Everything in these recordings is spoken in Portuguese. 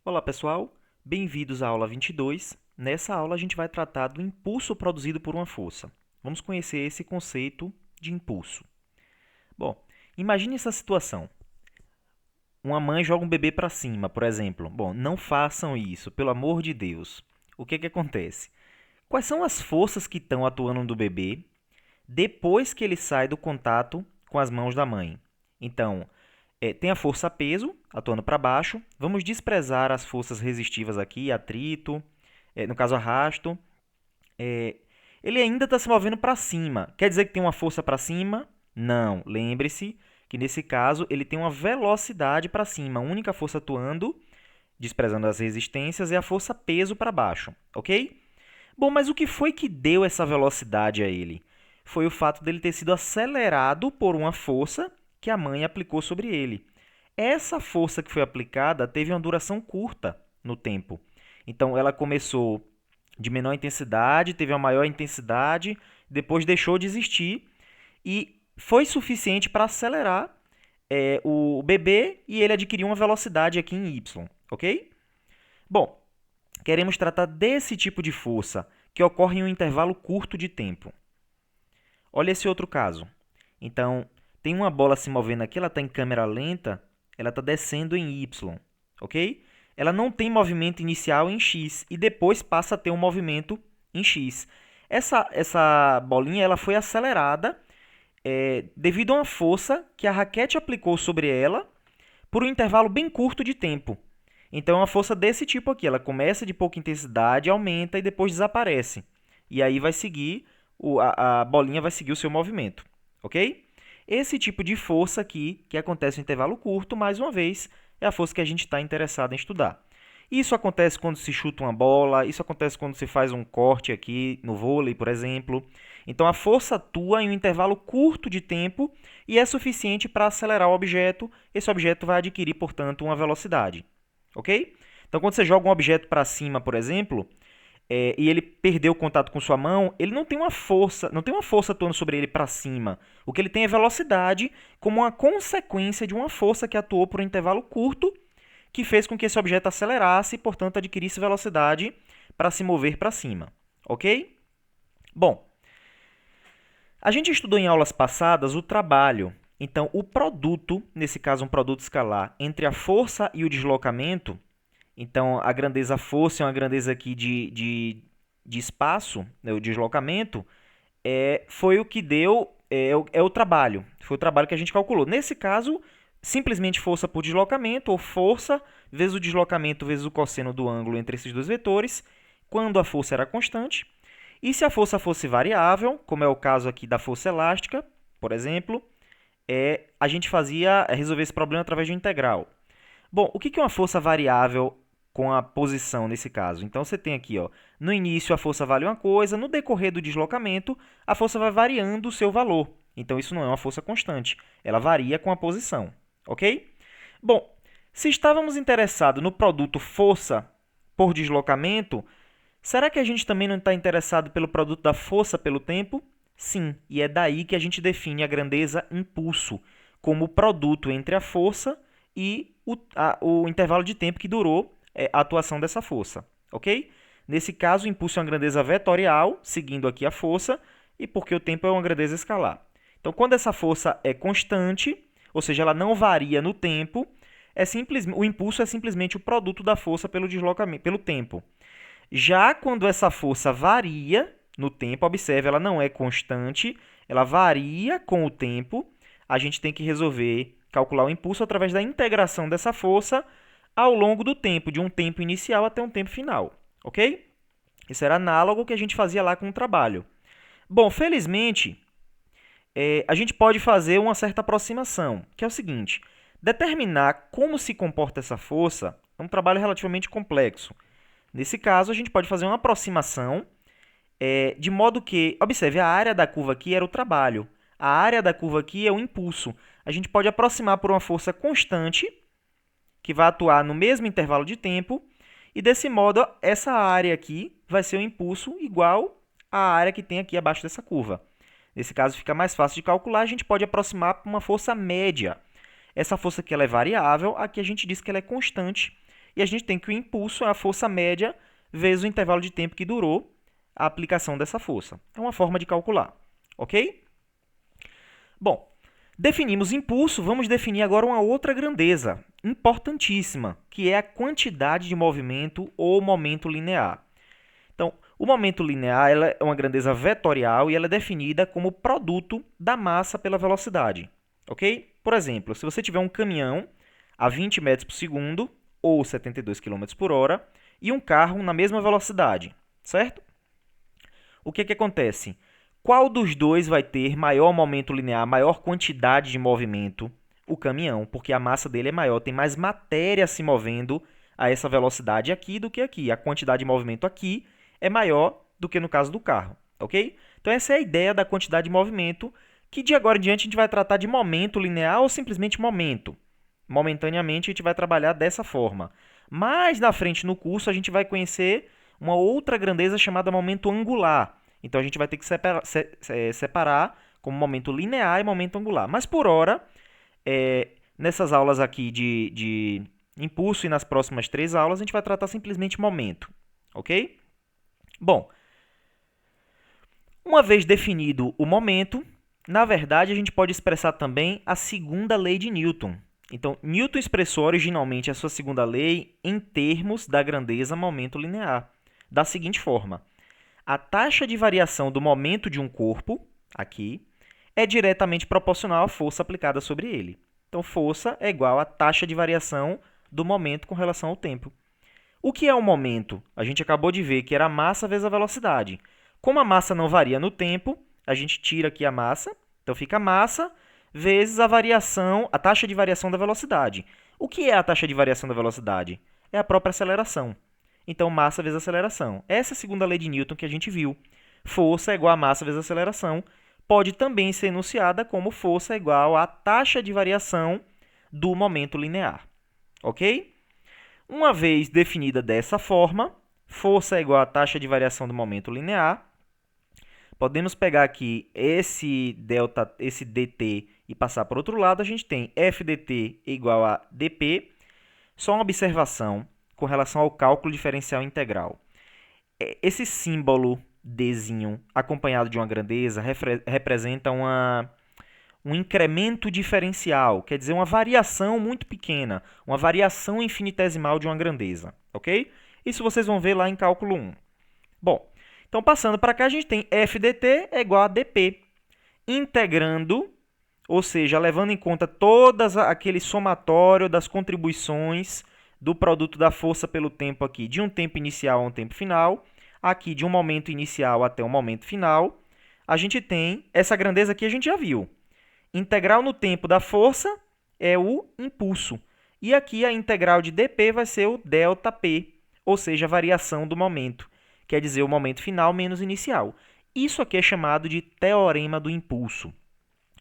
Olá pessoal, bem-vindos à aula 22. Nessa aula a gente vai tratar do impulso produzido por uma força. Vamos conhecer esse conceito de impulso. Bom, imagine essa situação. Uma mãe joga um bebê para cima, por exemplo. Bom, não façam isso, pelo amor de Deus. O que acontece? Quais são as forças que estão atuando no bebê depois que ele sai do contato com as mãos da mãe? Então, tem a força peso atuando para baixo. Vamos desprezar as forças resistivas aqui, atrito, no caso arrasto. Ele ainda está se movendo para cima. Quer dizer que tem uma força para cima? Não. Lembre-se que nesse caso ele tem uma velocidade para cima. A única força atuando, desprezando as resistências, é a força peso para baixo, ok? Bom, mas o que foi que deu essa velocidade a ele? Foi o fato dele ter sido acelerado por uma força que a mãe aplicou sobre ele. Essa força que foi aplicada teve uma duração curta no tempo. Então, ela começou de menor intensidade, teve uma maior intensidade, depois deixou de existir e foi suficiente para acelerar o bebê e ele adquiriu uma velocidade aqui em y, ok? Bom, queremos tratar desse tipo de força que ocorre em um intervalo curto de tempo. Olha esse outro caso. Então, tem uma bola se movendo aqui, ela está em câmera lenta, ela está descendo em y, ok? Ela não tem movimento inicial em x e depois passa a ter um movimento em x. Essa bolinha ela foi acelerada devido a uma força que a raquete aplicou sobre ela por um intervalo bem curto de tempo. Então, é uma força desse tipo aqui. Ela começa de pouca intensidade, aumenta e depois desaparece. E aí vai seguir, a bolinha vai seguir o seu movimento, ok? Esse tipo de força aqui, que acontece em intervalo curto, mais uma vez, é a força que a gente está interessado em estudar. Isso acontece quando se chuta uma bola, isso acontece quando se faz um corte aqui no vôlei, por exemplo. Então, a força atua em um intervalo curto de tempo e é suficiente para acelerar o objeto. Esse objeto vai adquirir, portanto, uma velocidade, ok? Então, quando você joga um objeto para cima, por exemplo, e ele perdeu o contato com sua mão, ele não tem uma força atuando sobre ele para cima. O que ele tem é velocidade como uma consequência de uma força que atuou por um intervalo curto que fez com que esse objeto acelerasse e, portanto, adquirisse velocidade para se mover para cima, ok? Bom, a gente estudou em aulas passadas o trabalho. Então, o produto, nesse caso um produto escalar, entre a força e o deslocamento. Então, a grandeza força é uma grandeza aqui de espaço, né, o deslocamento, foi o que deu, o trabalho. Foi o trabalho que a gente calculou. Nesse caso, simplesmente força por deslocamento, ou força vezes o deslocamento vezes o cosseno do ângulo entre esses dois vetores, quando a força era constante. E se a força fosse variável, como é o caso aqui da força elástica, por exemplo, a gente resolver esse problema através de uma integral. Bom, o que é uma força variável com a posição nesse caso? Então, você tem aqui, ó, no início a força vale uma coisa, no decorrer do deslocamento, a força vai variando o seu valor. Então, isso não é uma força constante, ela varia com a posição, ok? Bom, se estávamos interessados no produto força por deslocamento, será que a gente também não está interessado pelo produto da força pelo tempo? Sim, e é daí que a gente define a grandeza impulso, como o produto entre a força e o intervalo de tempo que durou a atuação dessa força, ok? Nesse caso, o impulso é uma grandeza vetorial, seguindo aqui a força, e porque o tempo é uma grandeza escalar. Então, quando essa força é constante, ou seja, ela não varia no tempo, o impulso é simplesmente o produto da força pelo deslocamento, pelo tempo. Já quando essa força varia no tempo, observe, ela não é constante, ela varia com o tempo, a gente tem que resolver calcular o impulso através da integração dessa força ao longo do tempo, de um tempo inicial até um tempo final, ok? Isso era análogo ao que a gente fazia lá com o trabalho. Bom, felizmente, a gente pode fazer uma certa aproximação, que é o seguinte: determinar como se comporta essa força é um trabalho relativamente complexo. Nesse caso, a gente pode fazer uma aproximação de modo que, observe, a área da curva aqui era o trabalho, a área da curva aqui é o impulso. A gente pode aproximar por uma força constante, que vai atuar no mesmo intervalo de tempo, e desse modo, essa área aqui vai ser o impulso igual à área que tem aqui abaixo dessa curva. Nesse caso, fica mais fácil de calcular, a gente pode aproximar por uma força média. Essa força aqui ela é variável, aqui a gente diz que ela é constante, E a gente tem que o impulso é a força média vezes o intervalo de tempo que durou a aplicação dessa força. É uma forma de calcular, ok? Bom, definimos impulso, vamos definir agora uma outra grandeza importantíssima, que é a quantidade de movimento ou momento linear. Então, o momento linear ela é uma grandeza vetorial e ela é definida como produto da massa pela velocidade, ok? Por exemplo, se você tiver um caminhão a 20 metros por segundo, ou 72 km por hora, e um carro na mesma velocidade, certo? O que acontece? Qual dos dois vai ter maior momento linear, maior quantidade de movimento? O caminhão, porque a massa dele é maior, tem mais matéria se movendo a essa velocidade aqui do que aqui. A quantidade de movimento aqui é maior do que no caso do carro, ok? Então essa é a ideia da quantidade de movimento, que de agora em diante a gente vai tratar de momento linear ou simplesmente momento. Momentaneamente a gente vai trabalhar dessa forma. Mais na frente no curso a gente vai conhecer uma outra grandeza chamada momento angular. Então a gente vai ter que separar como momento linear e momento angular. Mas por hora, nessas aulas aqui de impulso e nas próximas 3 aulas, a gente vai tratar simplesmente momento, ok? Bom, uma vez definido o momento, na verdade a gente pode expressar também a segunda lei de Newton. Então, Newton expressou originalmente a sua segunda lei em termos da grandeza momento linear, da seguinte forma: a taxa de variação do momento de um corpo, aqui, é diretamente proporcional à força aplicada sobre ele. Então, força é igual à taxa de variação do momento com relação ao tempo. O que é o momento? A gente acabou de ver que era a massa vezes a velocidade. Como a massa não varia no tempo, a gente tira aqui a massa, então fica a massa vezes a variação, a taxa de variação da velocidade. O que é a taxa de variação da velocidade? É a própria aceleração. Então, massa vezes aceleração. Essa é a segunda lei de Newton que a gente viu. Força é igual a massa vezes aceleração. Pode também ser enunciada como força é igual à taxa de variação do momento linear. Ok? Uma vez definida dessa forma, força é igual à taxa de variação do momento linear. Podemos pegar aqui esse delta, esse dt e passar para o outro lado. A gente tem f dt igual a dp. Só uma observação com relação ao cálculo diferencial integral. Esse símbolo dzinho acompanhado de uma grandeza representa um incremento diferencial, quer dizer, uma variação muito pequena, uma variação infinitesimal de uma grandeza, ok? Isso vocês vão ver lá em cálculo 1. Bom, então passando para cá a gente tem f dt é igual a dp. Integrando, ou seja, levando em conta todas aquele somatório das contribuições do produto da força pelo tempo aqui, de um tempo inicial a um tempo final, aqui de um momento inicial até um momento final, a gente tem essa grandeza aqui a gente já viu. Integral no tempo da força é o impulso. E aqui a integral de dp vai ser o ΔP, ou seja, a variação do momento. Quer dizer, o momento final menos inicial. Isso aqui é chamado de teorema do impulso.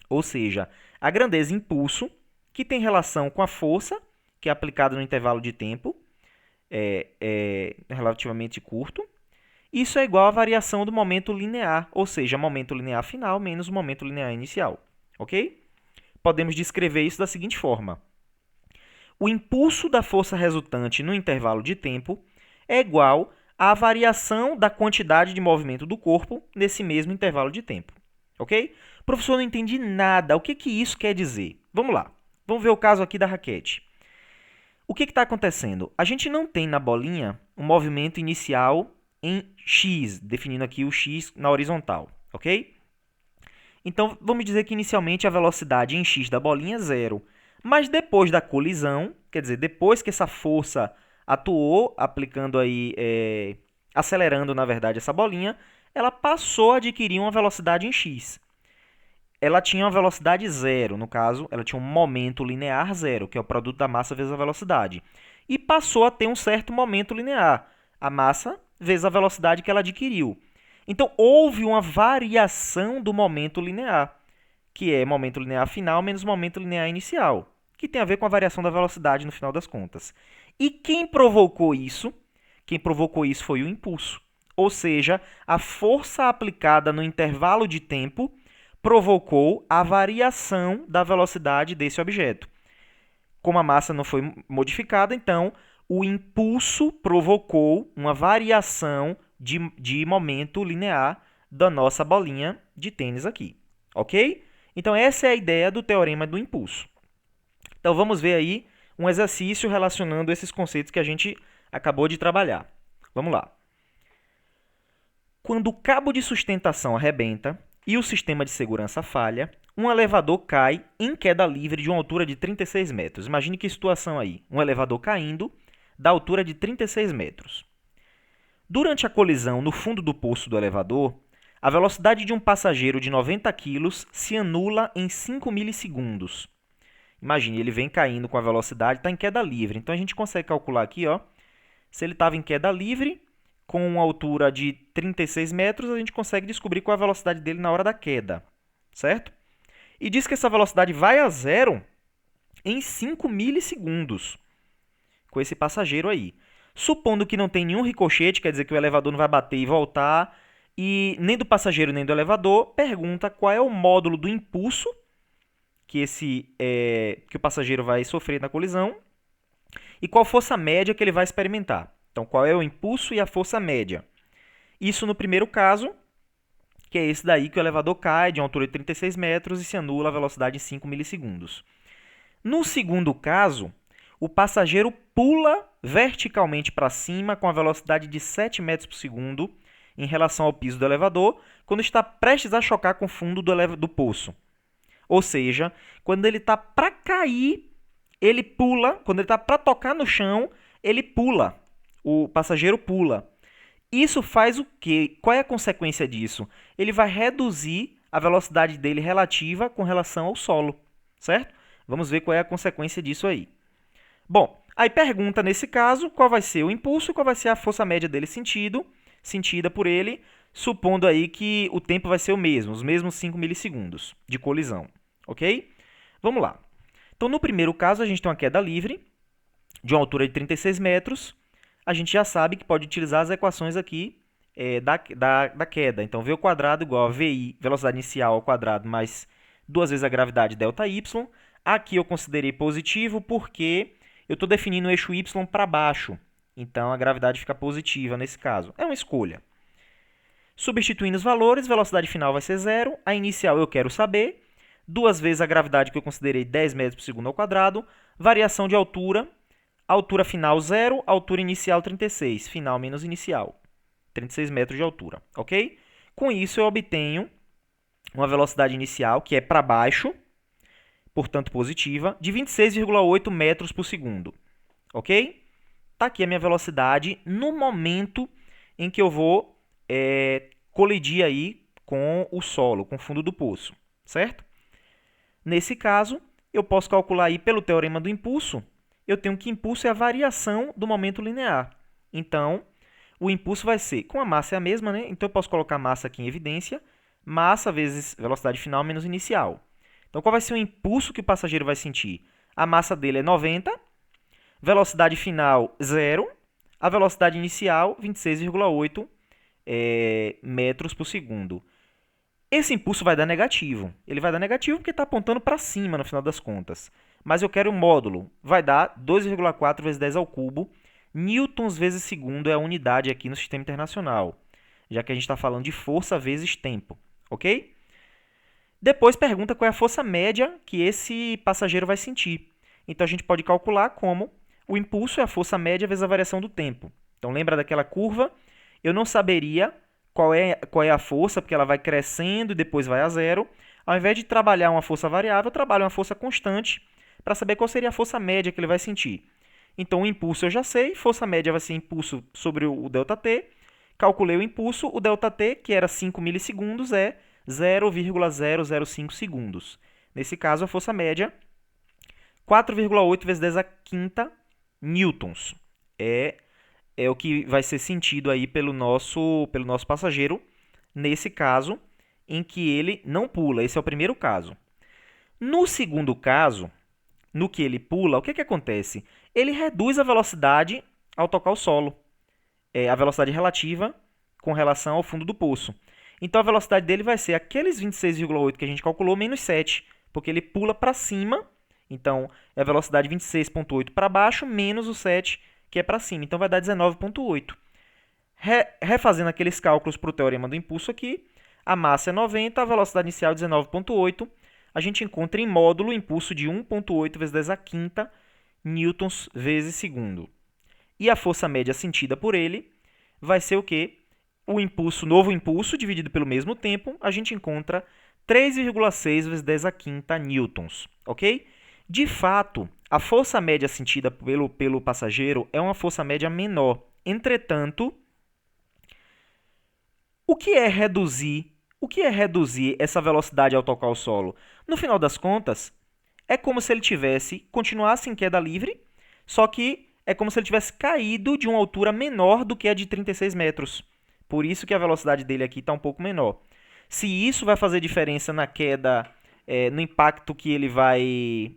Ou seja, a grandeza impulso, que tem relação com a força, que é aplicada no intervalo de tempo relativamente curto. Isso é igual à variação do momento linear, ou seja, momento linear final menos o momento linear inicial. Ok? Podemos descrever isso da seguinte forma. O impulso da força resultante no intervalo de tempo é igual à variação da quantidade de movimento do corpo nesse mesmo intervalo de tempo. Ok? Professor, não entendi nada. O que isso quer dizer? Vamos lá. Vamos ver o caso aqui da raquete. O que está acontecendo? A gente não tem na bolinha um movimento inicial em x, definindo aqui o x na horizontal. Ok? Então, vamos dizer que inicialmente a velocidade em x da bolinha é 0. Mas depois da colisão, quer dizer, depois que essa força atuou, aplicando aí, acelerando, na verdade, essa bolinha, ela passou a adquirir uma velocidade em x. Ela tinha uma velocidade 0, no caso, ela tinha um momento linear 0, que é o produto da massa vezes a velocidade. E passou a ter um certo momento linear, a massa vezes a velocidade que ela adquiriu. Então, houve uma variação do momento linear, que é momento linear final menos momento linear inicial, que tem a ver com a variação da velocidade no final das contas. E quem provocou isso? Quem provocou isso foi o impulso. Ou seja, a força aplicada no intervalo de tempo provocou a variação da velocidade desse objeto. Como a massa não foi modificada, então, o impulso provocou uma variação de momento linear da nossa bolinha de tênis aqui, ok? Então, essa é a ideia do teorema do impulso. Então, vamos ver aí um exercício relacionando esses conceitos que a gente acabou de trabalhar. Vamos lá. Quando o cabo de sustentação arrebenta e o sistema de segurança falha, um elevador cai em queda livre de uma altura de 36 metros. Imagine que situação aí. Um elevador caindo da altura de 36 metros. Durante a colisão no fundo do poço do elevador, a velocidade de um passageiro de 90 kg se anula em 5 milissegundos. Imagine, ele vem caindo com a velocidade, está em queda livre. Então, a gente consegue calcular aqui, ó, se ele estava em queda livre, com uma altura de 36 metros, a gente consegue descobrir qual é a velocidade dele na hora da queda, certo? E diz que essa velocidade vai a zero em 5 milissegundos com esse passageiro aí. Supondo que não tem nenhum ricochete, quer dizer que o elevador não vai bater e voltar, e nem do passageiro nem do elevador, pergunta qual é o módulo do impulso que o passageiro vai sofrer na colisão e qual força média que ele vai experimentar. Então, qual é o impulso e a força média? Isso no primeiro caso, que é esse daí que o elevador cai de uma altura de 36 metros e se anula a velocidade em 5 milissegundos. No segundo caso, o passageiro pula verticalmente para cima com a velocidade de 7 metros por segundo em relação ao piso do elevador, quando está prestes a chocar com o fundo do poço. Ou seja, quando ele está para cair, ele pula. Quando ele está para tocar no chão, ele pula. O passageiro pula. Isso faz o quê? Qual é a consequência disso? Ele vai reduzir a velocidade dele relativa com relação ao solo, certo? Vamos ver qual é a consequência disso aí. Bom, aí pergunta nesse caso qual vai ser o impulso e qual vai ser a força média dele sentida por ele, supondo aí que o tempo vai ser o mesmo, os mesmos 5 milissegundos de colisão, ok? Vamos lá. Então, no primeiro caso, a gente tem uma queda livre de uma altura de 36 metros. A gente já sabe que pode utilizar as equações aqui da queda. Então, v ao quadrado igual a vi, velocidade inicial ao quadrado, mais 2 vezes a gravidade ΔY. Aqui eu considerei positivo porque eu estou definindo o eixo y para baixo. Então, a gravidade fica positiva nesse caso. É uma escolha. Substituindo os valores, velocidade final vai ser zero. A inicial eu quero saber. 2 vezes a gravidade que eu considerei 10 metros por segundo ao quadrado. Variação de altura. Altura final 0, altura inicial 36. Final menos inicial. 36 metros de altura, ok? Com isso, eu obtenho uma velocidade inicial, que é para baixo, portanto positiva, de 26,8 metros por segundo, ok? Está aqui a minha velocidade no momento em que eu vou colidir aí com o solo, com o fundo do poço, certo? Nesse caso, eu posso calcular aí pelo teorema do impulso, eu tenho que impulso é a variação do momento linear. Então, o impulso vai ser, com a massa é a mesma, né? Então, eu posso colocar massa aqui em evidência, massa vezes velocidade final menos inicial. Então, qual vai ser o impulso que o passageiro vai sentir? A massa dele é 90, velocidade final 0, a velocidade inicial 26,8 metros por segundo. Esse impulso vai dar negativo. Ele vai dar negativo porque está apontando para cima no final das contas. Mas eu quero o módulo. Vai dar 2,4 vezes 10 ao cubo. Newtons vezes segundo é a unidade aqui no sistema internacional. Já que a gente está falando de força vezes tempo. Ok? Depois pergunta qual é a força média que esse passageiro vai sentir. Então a gente pode calcular como o impulso é a força média vezes a variação do tempo. Então lembra daquela curva? Eu não saberia qual é a força, porque ela vai crescendo e depois vai a zero. Ao invés de trabalhar uma força variável, eu trabalho uma força constante para saber qual seria a força média que ele vai sentir. Então, o impulso eu já sei, força média vai ser impulso sobre o ΔT. Calculei o impulso, o ΔT, que era 5 milissegundos, é 0,005 segundos. Nesse caso, a força média, 4,8 vezes 10 a quinta newtons. É o que vai ser sentido aí pelo nosso passageiro, nesse caso, em que ele não pula. Esse é o primeiro caso. No segundo caso, no que ele pula, o que acontece? Ele reduz a velocidade ao tocar o solo. A velocidade relativa com relação ao fundo do poço. Então, a velocidade dele vai ser aqueles 26,8 que a gente calculou, menos 7, porque ele pula para cima. Então, é a velocidade 26,8 para baixo, menos o 7 que é para cima. Então, vai dar 19,8. Refazendo aqueles cálculos para o teorema do impulso aqui, a massa é 90, a velocidade inicial é 19,8. A gente encontra em módulo o impulso de 1,8 vezes 10 a quinta newtons vezes segundo. E a força média sentida por ele vai ser o quê? O impulso, novo impulso, dividido pelo mesmo tempo, a gente encontra 3,6 vezes 10 a quinta newtons, ok? De fato, a força média sentida pelo passageiro é uma força média menor. Entretanto, o que é reduzir essa velocidade ao tocar o solo? No final das contas, é como se ele continuasse em queda livre, só que é como se ele tivesse caído de uma altura menor do que a de 36 metros. Por isso que a velocidade dele aqui está um pouco menor. Se isso vai fazer diferença na queda, no impacto que ele vai...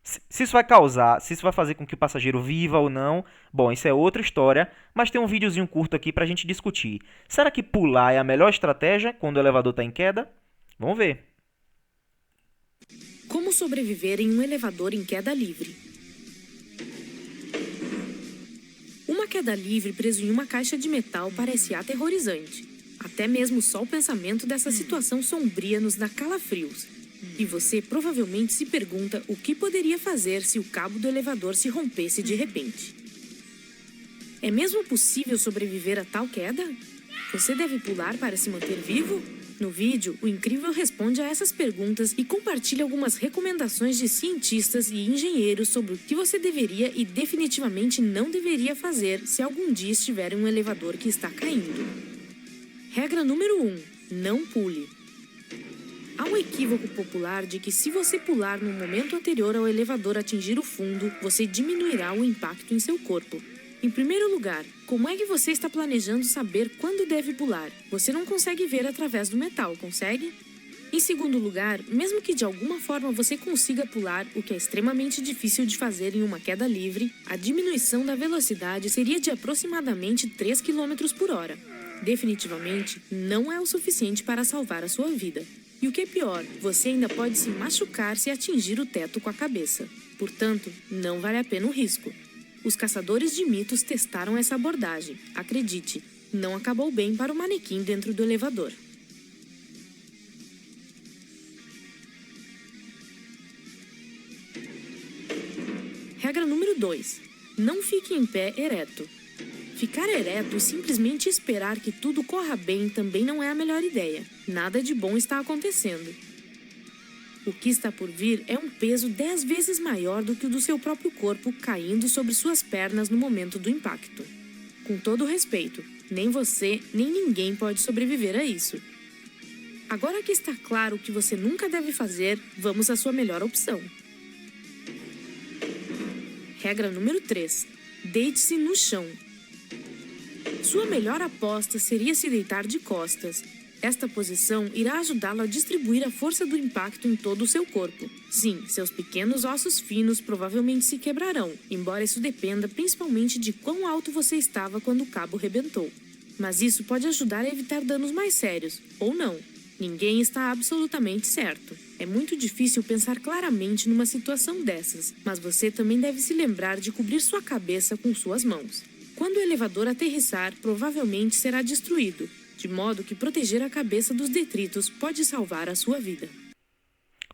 Se isso vai fazer com que o passageiro viva ou não, bom, isso é outra história, mas tem um videozinho curto aqui para a gente discutir. Será que pular é a melhor estratégia quando o elevador está em queda? Vamos ver. Como sobreviver em um elevador em queda livre? Uma queda livre preso em uma caixa de metal parece aterrorizante. Até mesmo só o pensamento dessa situação sombria nos dá calafrios. E você provavelmente se pergunta o que poderia fazer se o cabo do elevador se rompesse de repente. É mesmo possível sobreviver a tal queda? Você deve pular para se manter vivo? No vídeo, o Incrível responde a essas perguntas e compartilha algumas recomendações de cientistas e engenheiros sobre o que você deveria e definitivamente não deveria fazer se algum dia estiver em um elevador que está caindo. Regra número 1. Não pule. Há um equívoco popular de que se você pular no momento anterior ao elevador atingir o fundo, você diminuirá o impacto em seu corpo. Em primeiro lugar, como é que você está planejando saber quando deve pular? Você não consegue ver através do metal, consegue? Em segundo lugar, mesmo que de alguma forma você consiga pular, o que é extremamente difícil de fazer em uma queda livre, a diminuição da velocidade seria de aproximadamente 3 km por hora. Definitivamente, não é o suficiente para salvar a sua vida. E o que é pior, você ainda pode se machucar se atingir o teto com a cabeça. Portanto, não vale a pena o risco. Os caçadores de mitos testaram essa abordagem. Acredite, não acabou bem para o manequim dentro do elevador. Regra número 2. Não fique em pé ereto. Ficar ereto e simplesmente esperar que tudo corra bem também não é a melhor ideia. Nada de bom está acontecendo. O que está por vir é um peso 10 vezes maior do que o do seu próprio corpo caindo sobre suas pernas no momento do impacto. Com todo respeito, nem você, nem ninguém pode sobreviver a isso. Agora que está claro o que você nunca deve fazer, vamos à sua melhor opção. Regra número 3. Deite-se no chão. Sua melhor aposta seria se deitar de costas. Esta posição irá ajudá-lo a distribuir a força do impacto em todo o seu corpo. Sim, seus pequenos ossos finos provavelmente se quebrarão, embora isso dependa principalmente de quão alto você estava quando o cabo rebentou. Mas isso pode ajudar a evitar danos mais sérios, ou não. Ninguém está absolutamente certo. É muito difícil pensar claramente numa situação dessas, mas você também deve se lembrar de cobrir sua cabeça com suas mãos. Quando o elevador aterrissar, provavelmente será destruído, de modo que proteger a cabeça dos detritos pode salvar a sua vida.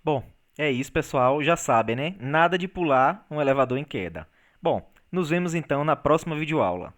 Bom, é isso, pessoal. Já sabem, né? Nada de pular um elevador em queda. Bom, nos vemos então na próxima videoaula.